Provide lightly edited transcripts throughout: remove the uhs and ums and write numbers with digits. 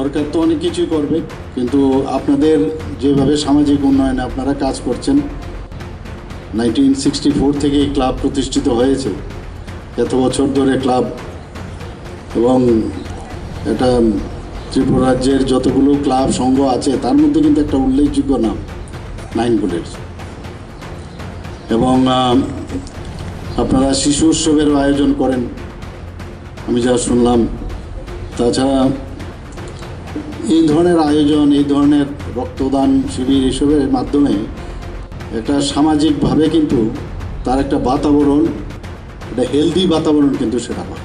সরকার তো অনেক কিছুই করবে, কিন্তু আপনাদের যেভাবে সামাজিক উন্নয়নে আপনারা কাজ করছেন, 1964 থেকে এই ক্লাব প্রতিষ্ঠিত হয়েছে, এত বছর ধরে ক্লাব, এবং এটা ত্রিপুরা রাজ্যের যতগুলো ক্লাব সংঘ আছে তার মধ্যে কিন্তু একটা উল্লেখযোগ্য নাম 9 বুলেটস। এবং আপনারা শিশু উৎসবেরও আয়োজন করেন আমি যা শুনলাম। তাছাড়া এই ধরনের আয়োজন, এই ধরনের রক্তদান শিবির এসবের মাধ্যমে একটা সামাজিকভাবে কিন্তু তার একটা বাতাবরণ, একটা হেলদি বাতাবরণ কিন্তু সেটা হয়।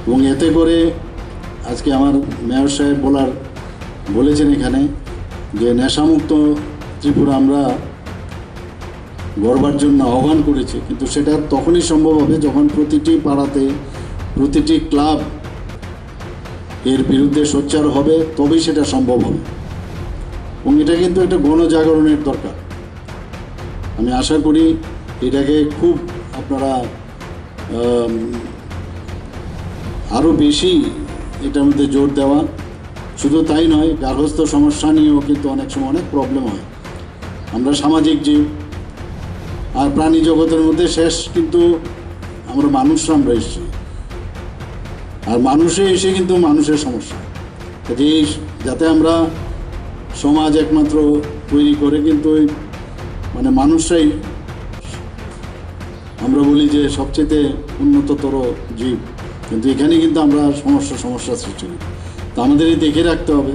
এবং এতে করে আজকে আমার মেয়র সাহেব বলেছেন এখানে যে নেশামুক্ত ত্রিপুরা আমরা গড়বার জন্য আহ্বান করেছি, কিন্তু সেটা তখনই সম্ভব হবে যখন প্রতিটি পাড়াতে, প্রতিটি ক্লাব এর বিরুদ্ধে সোচ্চার হবে, তবেই সেটা সম্ভব হবে। এবং এটা কিন্তু একটা গণজাগরণের দরকার। আমি আশা করি এটাকে খুব আপনারা আরও বেশি এটার মধ্যে জোর দেওয়া। শুধু তাই নয়, গার্হস্থ্য সমস্যা নিয়েও কিন্তু অনেক সময় অনেক প্রবলেম হয়। আমরা সামাজিক জীব, আর প্রাণী জগতের মধ্যে শেষ কিন্তু আমরা মানুষরা, আমরা এসেছি। আর মানুষে এসে কিন্তু মানুষের সমস্যা, যাতে আমরা সমাজ একমাত্র তৈরি করে কিন্তু মানে মানুষরাই আমরা বলি যে সবচেয়ে উন্নততর জীব, কিন্তু এখানে কিন্তু আমরা সমস্যা সৃষ্টি করি। তো আমাদের দেখে রাখতে হবে